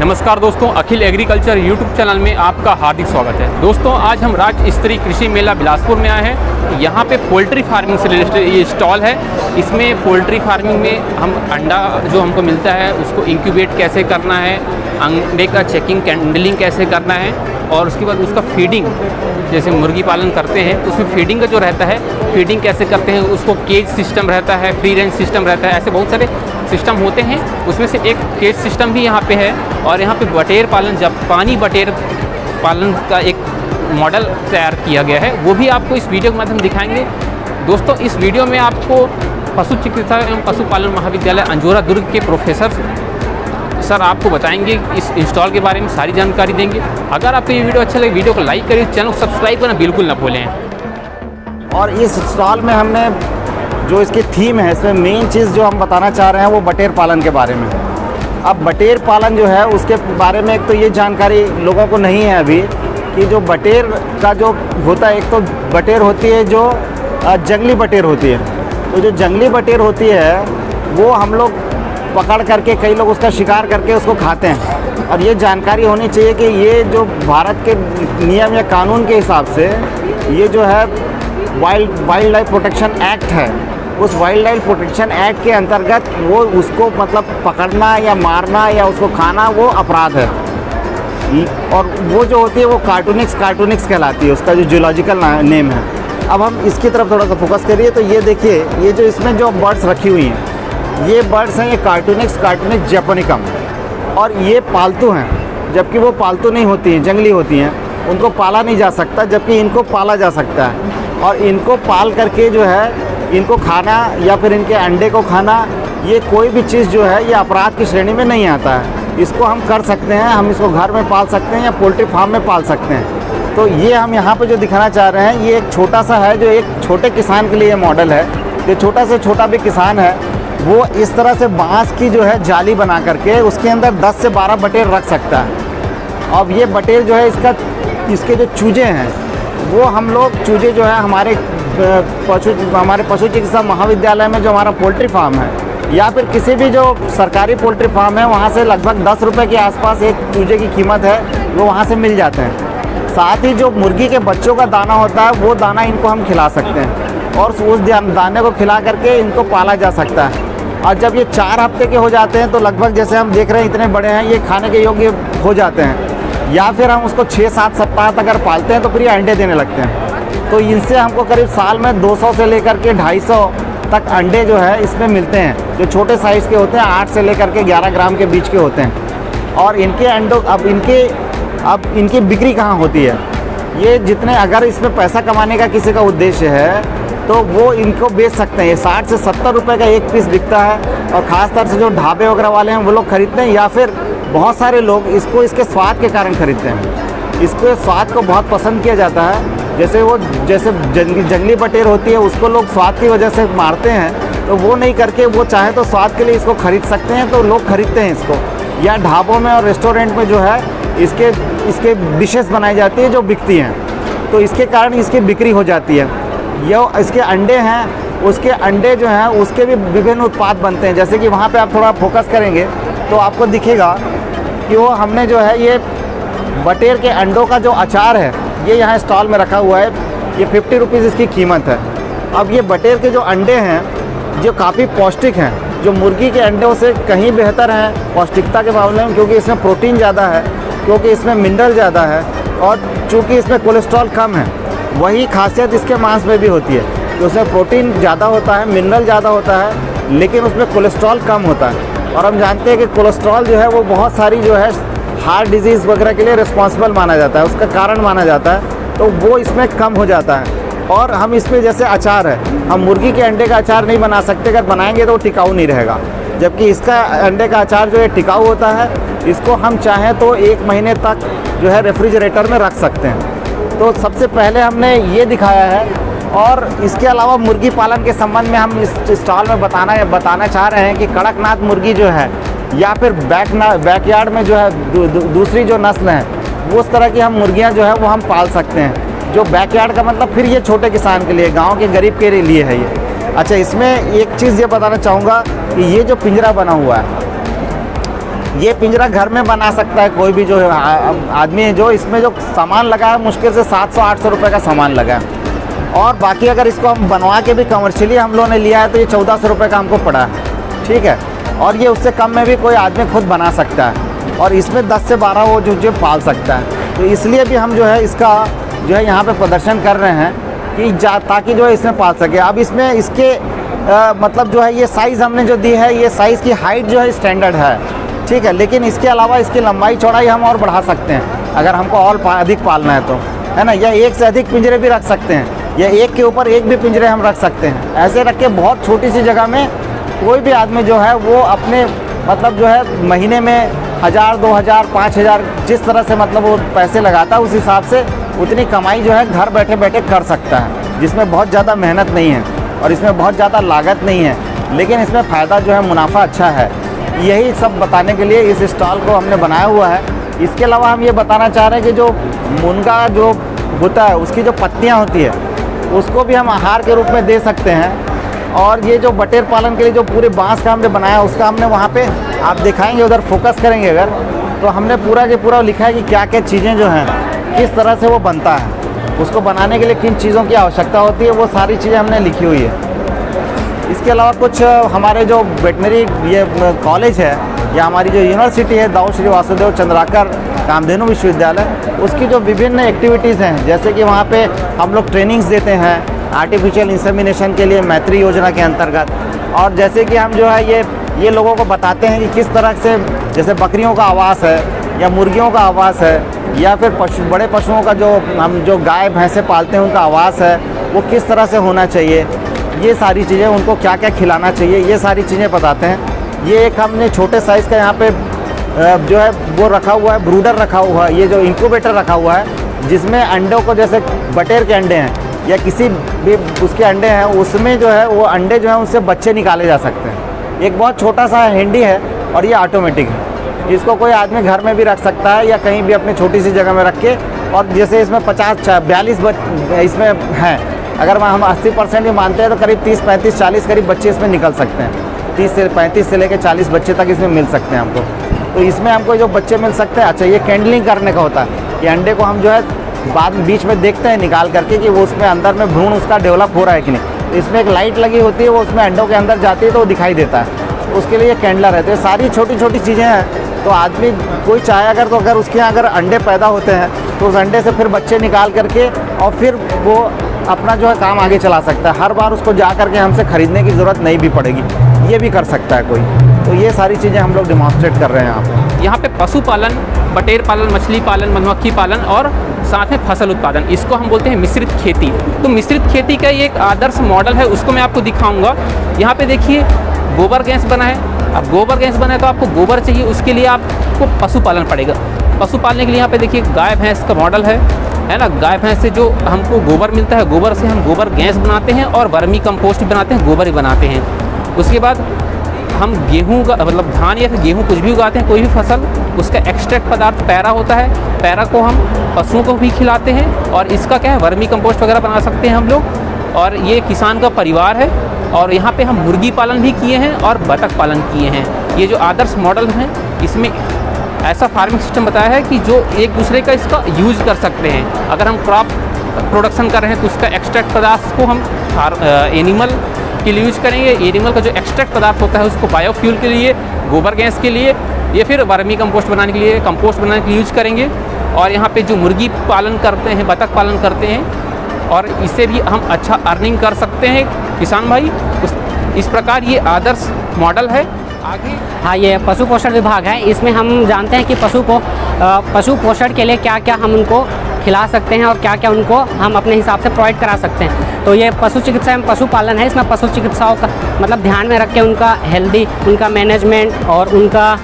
नमस्कार दोस्तों, अखिल agriculture YouTube channel में आपका हार्दिक स्वागत है। दोस्तों, आज हम राज्य स्तरीय कृषि मेला बिलासपुर में आए हैं। यहाँ पे पोल्ट्री फार्मिंग से रिलेटेड ये स्टॉल है। इसमें पोल्ट्री फार्मिंग में हम अंडा जो हमको मिलता है उसको इंक्यूबेट कैसे करना है, अंडे का चेकिंग कैंडलिंग कैसे करना है और उसके बाद उसका फीडिंग, जैसे मुर्गी पालन करते हैं तो उसमें फीडिंग का जो रहता है, फीडिंग कैसे करते हैं, उसको केज सिस्टम रहता है, फ्री रेंज सिस्टम रहता है, ऐसे बहुत सारे सिस्टम होते हैं। उसमें से एक केज सिस्टम भी यहाँ पे है और यहाँ पे बटेर पालन, जापानी बटेर पालन का एक मॉडल तैयार किया गया है, वो भी आपको इस वीडियो के माध्यम दिखाएंगे। दोस्तों, इस वीडियो में आपको पशु चिकित्सा एवं पशुपालन महाविद्यालय अंजोरा दुर्ग के प्रोफेसर सर आपको बताएंगे, इस इंस्टॉल के बारे में सारी जानकारी देंगे। अगर आपको ये वीडियो अच्छा लगे, वीडियो को लाइक करिए, चैनल को सब्सक्राइब करना बिल्कुल ना भूलें। और इस स्टॉल में हमने जो इसकी थीम है, इसमें मेन चीज़ जो हम बताना चाह रहे हैं वो बटेर पालन के बारे में। अब बटेर पालन जो है उसके बारे में एक तो ये जानकारी लोगों को नहीं है अभी कि जो बटेर का जो होता है, एक तो बटेर होती है जो जंगली बटेर होती है। तो जो जंगली बटेर होती है वो हम लोग पकड़ करके, कई लोग उसका शिकार करके उसको खाते हैं। और ये जानकारी होनी चाहिए कि ये जो भारत के नियम या कानून के हिसाब से ये जो है वाइल्ड लाइफ प्रोटेक्शन एक्ट है, उस वाइल्ड लाइफ प्रोटेक्शन एक्ट के अंतर्गत वो उसको मतलब पकड़ना या मारना या उसको खाना वो अपराध है। और वो जो होती है वो कार्टूनिक्स कहलाती है, उसका जो जूलॉजिकल नेम है। अब हम इसकी तरफ थोड़ा सा फोकस करिए तो ये देखिए, ये जो इसमें जो बर्ड्स रखी हुई हैं, ये बर्ड्स हैं, ये कार्टूनिक्स जैपोनिकम, और ये पालतू हैं, जबकि वो पालतू नहीं होती हैं, जंगली होती हैं, उनको पाला नहीं जा सकता, जबकि इनको पाला जा सकता है। और इनको पाल करके जो है इनको खाना या फिर इनके अंडे को खाना, ये कोई भी चीज़ जो है ये अपराध की श्रेणी में नहीं आता है। इसको हम कर सकते हैं, हम इसको घर में पाल सकते हैं या पोल्ट्री फार्म में पाल सकते हैं। तो ये हम यहाँ पे जो दिखाना चाह रहे हैं, ये एक छोटा सा है, जो एक छोटे किसान के लिए मॉडल है। जो छोटा से छोटा भी किसान है वो इस तरह से बांस की जो है जाली बना करके उसके अंदर 10 से 12 बटेर रख सकता है। अब ये बटेर जो है इसके जो चूजे हैं वो हम लोग चूजे जो है हमारे पशु चिकित्सा महाविद्यालय में जो हमारा पोल्ट्री फार्म है या फिर किसी भी जो सरकारी पोल्ट्री फार्म है वहाँ से लगभग 10 रुपये के आसपास एक चूजे की कीमत है, वो वहाँ से मिल जाते हैं। साथ ही जो मुर्गी के बच्चों का दाना होता है वो दाना इनको हम खिला सकते हैं और उस दाने को खिला करके इनको पाला जा सकता है। और जब ये 4 हफ्ते के हो जाते हैं तो लगभग जैसे हम देख रहे हैं इतने बड़े हैं, ये खाने के योग्य हो जाते हैं। या फिर हम उसको 6-7 सप्ताह तक अगर पालते हैं तो फिर ये अंडे देने लगते हैं। तो इनसे हमको करीब साल में 200 से लेकर के 250 तक अंडे जो है इसमें मिलते हैं, जो छोटे साइज़ के होते हैं, 8 से लेकर के 11 ग्राम के बीच के होते हैं। और इनके अंडों अब इनकी बिक्री कहाँ होती है, ये जितने अगर इसमें पैसा कमाने का किसी का उद्देश्य है तो वो इनको बेच सकते हैं। ये 60 से 70 रुपये का एक पीस बिकता है। और ख़ास तौर से जो ढाबे वगैरह वाले हैं वो लोग खरीदते हैं, या फिर बहुत सारे लोग इसको इसके स्वाद के कारण खरीदते हैं। इसको स्वाद को बहुत पसंद किया जाता है। जैसे जंगली बटेर होती है उसको लोग स्वाद की वजह से मारते हैं, तो वो नहीं करके वो चाहे तो स्वाद के लिए इसको खरीद सकते हैं, तो लोग खरीदते हैं इसको। या ढाबों में और रेस्टोरेंट में जो है इसके डिशेस बनाई जाती है जो बिकती हैं, तो इसके कारण इसकी बिक्री हो जाती है। ये इसके अंडे हैं, उसके अंडे जो हैं उसके भी विभिन्न उत्पाद बनते हैं। जैसे कि वहाँ पे आप थोड़ा फोकस करेंगे तो आपको दिखेगा कि वो हमने जो है ये बटेर के अंडों का जो अचार है ये यहाँ स्टॉल में रखा हुआ है। ये 50 रुपीज़ इसकी कीमत है। अब ये बटेर के जो अंडे हैं जो काफ़ी पौष्टिक हैं, जो मुर्गी के अंडों से कहीं बेहतर हैं पौष्टिकता के मामले में, क्योंकि इसमें प्रोटीन ज़्यादा है, क्योंकि इसमें मिनरल ज़्यादा है और चूँकि इसमें कोलेस्ट्रॉल कम है। वही खासियत इसके मांस में भी होती है कि उसमें प्रोटीन ज़्यादा होता है, मिनरल ज़्यादा होता है, लेकिन उसमें कोलेस्ट्रॉल कम होता है। और हम जानते हैं कि कोलेस्ट्रॉल जो है वो बहुत सारी जो है हार्ट डिजीज़ वगैरह के लिए रिस्पॉन्सिबल माना जाता है, उसका कारण माना जाता है, तो वो इसमें कम हो जाता है। और हम इसमें जैसे अचार है, हम मुर्गी के अंडे का अचार नहीं बना सकते, अगर बनाएंगे तो वो टिकाऊ नहीं रहेगा, जबकि इसका अंडे का अचार जो है टिकाऊ होता है। इसको हम चाहें तो 1 महीने तक जो है रेफ्रिजरेटर में रख सकते हैं। तो सबसे पहले हमने ये दिखाया है। और इसके अलावा मुर्गी पालन के संबंध में हम इस स्टॉल में बताना चाह रहे हैं कि कड़कनाथ मुर्गी जो है या फिर बैकयार्ड में जो है दूसरी जो नस्ल है, वो उस तरह की हम मुर्गियां जो है वो हम पाल सकते हैं। जो बैकयार्ड का मतलब फिर ये छोटे किसान के लिए, गांव के गरीब के लिए है ये। अच्छा, इसमें एक चीज़ ये बताना चाहूँगा कि ये जो पिंजरा बना हुआ है ये पिंजरा घर में बना सकता है कोई भी जो आदमी है, जो इसमें जो सामान लगा है मुश्किल से 700-800 रुपये का सामान लगा है। और बाकी अगर इसको हम बनवा के भी कमर्शियली हम लोगों ने लिया है तो ये 1400 रुपये का हमको पड़ा है, ठीक है। और ये उससे कम में भी कोई आदमी खुद बना सकता है और इसमें 10 से 12 वो जो पाल सकता है। तो इसलिए भी हम जो है इसका जो है यहाँ पे प्रदर्शन कर रहे हैं कि ताकि जो है इसमें पाल सके। अब इसमें इसके मतलब जो है ये साइज़ हमने जो दी है, ये साइज़ की हाइट जो है स्टैंडर्ड है, ठीक है। लेकिन इसके अलावा इसकी लंबाई चौड़ाई हम और बढ़ा सकते हैं अगर हमको और अधिक पालना है तो, है ना। या एक से अधिक पिंजरे भी रख सकते हैं, या एक के ऊपर एक भी पिंजरे हम रख सकते हैं। ऐसे रख के बहुत छोटी सी जगह में कोई भी आदमी जो है वो अपने मतलब जो है महीने में 1000, 2000, 5000 जिस तरह से मतलब वो पैसे लगाता है उस हिसाब से उतनी कमाई जो है घर बैठे बैठे कर सकता है, जिसमें बहुत ज़्यादा मेहनत नहीं है और इसमें बहुत ज़्यादा लागत नहीं है, लेकिन इसमें फ़ायदा जो है मुनाफा अच्छा है। यही सब बताने के लिए इस स्टॉल को हमने बनाया हुआ है। इसके अलावा हम ये बताना चाह रहे हैं कि जो मुनगा जो होता है उसकी जो पत्तियाँ होती है उसको भी हम आहार के रूप में दे सकते हैं। और ये जो बटेर पालन के लिए जो पूरे बांस का हमने बनाया उसका हमने वहाँ पे आप दिखाएंगे, उधर फोकस करेंगे अगर, तो हमने पूरा के पूरा लिखा है कि क्या क्या चीज़ें जो हैं किस तरह से वो बनता है, उसको बनाने के लिए किन चीज़ों की आवश्यकता होती है, वो सारी चीज़ें हमने लिखी हुई है। इसके अलावा कुछ हमारे जो वेटनरी ये कॉलेज है या हमारी जो यूनिवर्सिटी है दाऊ श्री वासुदेव चंद्राकर कामधेनु विश्वविद्यालय, उसकी जो विभिन्न एक्टिविटीज़ हैं, जैसे कि वहाँ पे हम लोग ट्रेनिंग्स देते हैं आर्टिफिशियल इंसेमिनेशन के लिए मैत्री योजना के अंतर्गत। और जैसे कि हम जो है ये लोगों को बताते हैं कि किस तरह से जैसे बकरियों का आवास है या मुर्गियों का आवास है या फिर बड़े पशुओं का जो हम जो गाय भैंसे पालते हैं उनका आवास है वो किस तरह से होना चाहिए, ये सारी चीज़ें, उनको क्या क्या खिलाना चाहिए, ये सारी चीज़ें बताते हैं। ये एक हमने छोटे साइज़ का यहाँ पे जो है वो रखा हुआ है, ब्रूडर रखा हुआ है, ये जो इंक्यूबेटर रखा हुआ है जिसमें अंडों को, जैसे बटेर के अंडे हैं या किसी भी उसके अंडे हैं, उसमें जो है वो अंडे जो हैं उससे बच्चे निकाले जा सकते हैं। एक बहुत छोटा सा हैंडी है और ये ऑटोमेटिक है। इसको कोई आदमी घर में भी रख सकता है या कहीं भी अपनी छोटी सी जगह में रख के, और जैसे इसमें 42 इसमें हैं, अगर हम 80% ही मानते हैं तो करीब 30, 35, 40 करीब बच्चे इसमें निकल सकते हैं। 30 से 35 से लेकर 40 बच्चे तक इसमें मिल सकते हैं हमको। तो इसमें हमको जो बच्चे मिल सकते हैं, अच्छा ये कैंडलिंग करने का होता है। ये अंडे को हम जो है बाद बीच में देखते हैं निकाल करके कि वो उसमें अंदर में भ्रूण उसका डेवलप हो रहा है कि नहीं। तो इसमें एक लाइट लगी होती है, वो उसमें अंडों के अंदर जाती है तो वो दिखाई देता है, उसके लिए कैंडलर है। तो ये सारी छोटी छोटी चीज़ें हैं। तो आदमी कोई चाहे अगर, तो अगर उसके यहाँ अगर अंडे पैदा होते हैं तो उस अंडे से फिर बच्चे निकाल करके और फिर वो अपना जो है काम आगे चला सकता है। हर बार उसको जा करके हमसे ख़रीदने की ज़रूरत नहीं भी पड़ेगी, ये भी कर सकता है कोई। तो ये सारी चीज़ें हम लोग डिमॉन्स्ट्रेट कर रहे हैं यहाँ पे पशुपालन, बटेर पालन, मछली पालन, मधुमक्खी पालन और साथ में फसल उत्पादन, इसको हम बोलते हैं मिश्रित खेती। तो मिश्रित खेती का ये एक आदर्श मॉडल है, उसको मैं आपको दिखाऊंगा। यहाँ पे देखिए गोबर गैस बना है। अब गोबर गैस बना है तो आपको गोबर चाहिए, उसके लिए आपको पशुपालन पड़ेगा। पशु पालने के लिए यहाँ पे देखिए गाय भैंस का मॉडल है ना। गाय भैंस से जो हमको गोबर मिलता है, गोबर से हम गोबर गैस बनाते हैं और वर्मी कंपोस्ट भी बनाते हैं, गोबर ही बनाते हैं। उसके बाद हम गेहूं का मतलब धान या फिर गेहूं कुछ भी उगाते हैं, कोई भी फसल, उसका एक्सट्रैक्ट पदार्थ पैरा होता है। पैरा को हम पशुओं को भी खिलाते हैं और इसका क्या है वर्मी कंपोस्ट वगैरह बना सकते हैं हम लोग। और ये किसान का परिवार है। और यहाँ पे हम मुर्गी पालन भी किए हैं और बतख पालन किए हैं। ये जो आदर्श मॉडल हैं इसमें ऐसा फार्मिंग सिस्टम बताया है कि जो एक दूसरे का इसका यूज कर सकते हैं। अगर हम क्रॉप प्रोडक्शन कर रहे हैं तो उसका एक्सट्रैक्ट पदार्थ को हम एनिमल के लिए यूज करेंगे। एनिमल का जो एक्सट्रैक्ट पदार्थ होता है उसको बायोफ्यूल के लिए, गोबर गैस के लिए या फिर वर्मी कंपोस्ट बनाने के लिए, कंपोस्ट बनाने के लिए यूज करेंगे। और यहाँ पे जो मुर्गी पालन करते हैं, बतख पालन करते हैं और इससे भी हम अच्छा अर्निंग कर सकते हैं किसान भाई। इस प्रकार ये आदर्श मॉडल है। आगे हाँ, ये पशु पोषण विभाग है। इसमें हम जानते हैं कि पशु पोषण के लिए क्या क्या हम उनको खिला सकते हैं और क्या क्या उनको हम अपने हिसाब से प्रोवाइड करा सकते हैं। तो ये पशु चिकित्सा एवं पशुपालन है। इसमें पशु चिकित्साओं का मतलब ध्यान में रख के उनका हेल्दी, उनका मैनेजमेंट और उनका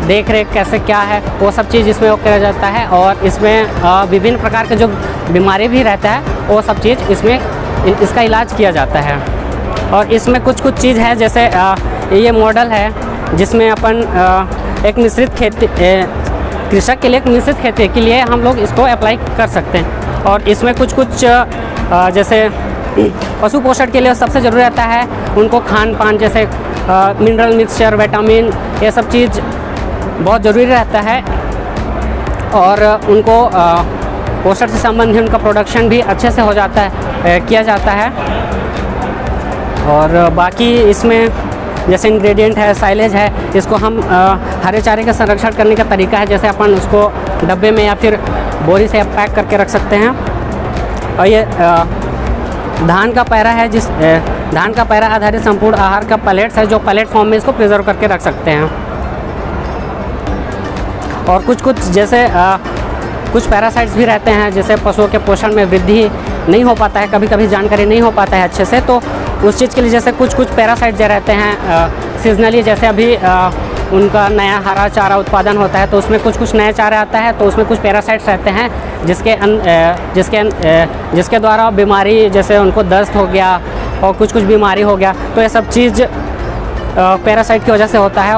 देख रेख कैसे क्या है वो सब चीज़ इसमें वो किया जाता है। और इसमें विभिन्न प्रकार के जो बीमारी भी रहता है वो सब चीज़ इसमें इसका इलाज किया जाता है। और इसमें कुछ चीज़ है, जैसे ये मॉडल है जिसमें अपन एक मिश्रित खेती, कृषक के लिए एक मिश्रित खेती के लिए हम लोग इसको अप्लाई कर सकते हैं। और इसमें कुछ जैसे पशु पोषण के लिए सबसे ज़रूरी रहता है उनको खान पान, जैसे मिनरल मिक्सचर, विटामिन, ये सब चीज़ बहुत ज़रूरी रहता है और उनको पोषण से संबंधित उनका प्रोडक्शन भी अच्छे से हो जाता है, किया जाता है। और बाकी इसमें जैसे इंग्रेडिएंट है, साइलेज है, इसको हम हरे चारे का संरक्षण करने का तरीका है, जैसे अपन उसको डब्बे में या फिर बोरी से पैक करके रख सकते हैं। और ये धान का पैरा है, धान का पैरा आधारित संपूर्ण आहार का पैलेट्स है, जो पैलेट फॉर्म में इसको प्रिजर्व करके रख सकते हैं। और कुछ जैसे कुछ पैरासाइट्स भी रहते हैं, जैसे पशुओं के पोषण में वृद्धि नहीं हो पाता है, कभी कभी जानकारी नहीं हो पाता है अच्छे से, तो उस चीज़ के लिए जैसे कुछ पैरासाइट जो रहते हैं सीजनली, जैसे अभी उनका नया हरा चारा उत्पादन होता है तो उसमें कुछ नया चारा आता है, तो उसमें कुछ पैरासाइट्स रहते हैं जिसके द्वारा बीमारी, जैसे उनको दस्त हो गया और कुछ बीमारी हो गया, तो ये सब चीज़ पैरासाइट की वजह से होता है।